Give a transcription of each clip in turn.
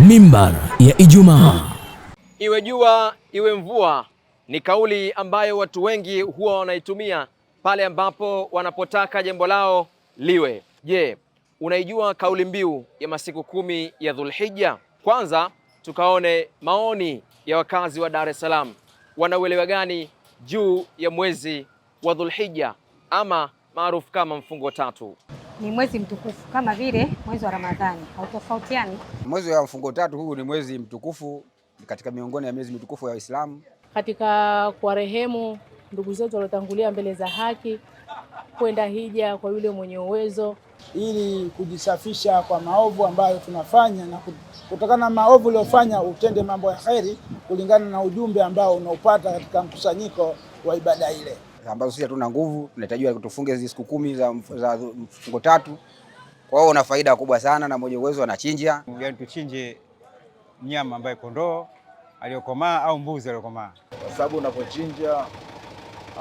Mimbar ya Ijumaa. Iwe jua iwe mvua ni kauli ambayo watu wengi huwa wanaitumia pale ambapo wanapotaka jambo lao liwe. Je, unaijua kauli mbiu ya masiku 10 ya Dhulhijja? Kwanza tukaone maoni ya wakazi wa Dar es Salaam, wanauelewa gani juu ya mwezi wa Dhulhijja ama maarufu kama mfungo tatu. Ni mwezi mtukufu kama vile mwezi wa Ramadhani, hautofautiani. Mwezi wa mfungo tatu huu ni mwezi mtukufu katika miongoni ya miezi mitukufu ya Uislamu, katika kuwarehemu ndugu zetu waliotangulia mbele za haki, kwenda hija kwa yule mwenye uwezo, ili kujisafisha kwa maovu ambayo tunafanya, na kutokana na maovu uliyofanya utende mambo ya kheri kulingana na ujumbe ambao unaupata katika mkusanyiko wa ibada ile, ambazo sisi hatuna nguvu, tunahitaji tufunge hizo siku 10 za mfungo tatu. Kwa hiyo una faida kubwa sana, na mwenye uwezo anachinja. Yaani tuchinje mnyama ambaye kondoo aliyokomaa au mbuzi aliyokomaa, kwa sababu unapochinja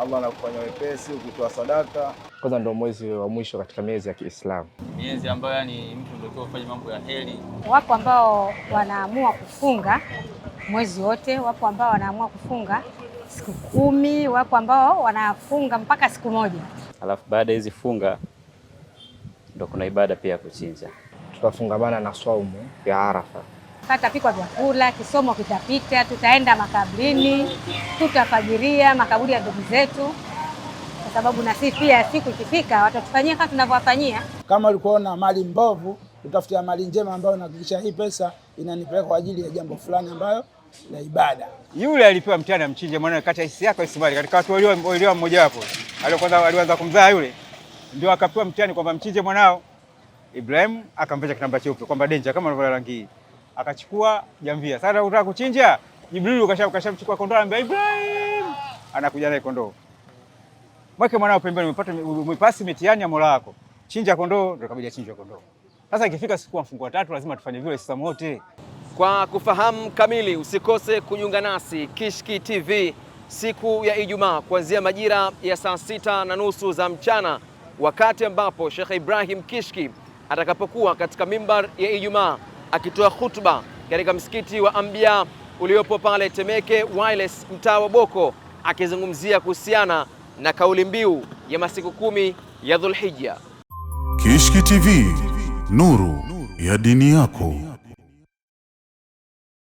Allah anakufanya wepesi ukitoa sadaka. Kwanza ndio mwezi wa mwisho katika miezi ya Kiislamu, miezi ambayo yani mtu ndio kufanya mambo ya heri. Wapo ambao wanaamua kufunga mwezi wote, wapo ambao wanaamua kufunga siku 10, wapo ambao wanafunga mpaka siku 1. Alafu baada hizi funga ndio kuna ibada pia ya kuchinja. Tutafungamana na saumu ya Arafa. Patapikwa vyakula, kisomo kitapita, tutaenda makaburini, tutafajiria makaburi ya ndugu zetu, kwa sababu na sisi pia siku ikifika watatufanyia kama tunavyowafanyia. Kama ulikuwa na mali mbovu, utafutia mali njema ambayo inahakikisha hii pesa inanipeleka kwa ajili ya jambo fulani ambayo la ibada. Yule alipewa mtihani amchinje mwanae kati ya hisi yako Ismaili, katika watu walio mmoja wapo alianza kumzaa yule, ndio akapewa mtihani kwamba mchinje mwanao. Ibrahim akamvesha kitambaa cheupe kwamba danger kama unavyo rangi hii, akachukua jambia. Sasa unataka kuchinja, Jibril kashamchukua kondoo, anambia Ibrahim, anakuja naye kondoo. Mweke mwanao pembeni, umepasi mitihani ya Mola wako, chinja kondoo. Ndio kabisa chinja kondoo. Sasa ikifika siku ya mfungo tatu lazima tufanye vile Waislamu wote. Kwa kufahamu kamili, usikose kujiunga nasi Kishki TV siku ya Ijumaa kuanzia majira ya saa 6:30 za mchana, wakati ambapo Sheikh Ibrahim Kishki atakapokuwa katika mimbar ya Ijumaa akitoa khutba katika msikiti wa Anbiya uliopo pale Temeke Wireless, mtaa wa Boko, akizungumzia kuhusiana na kauli mbiu ya masiku 10 ya Dhulhijja. Kishki TV, nuru ya dini yako.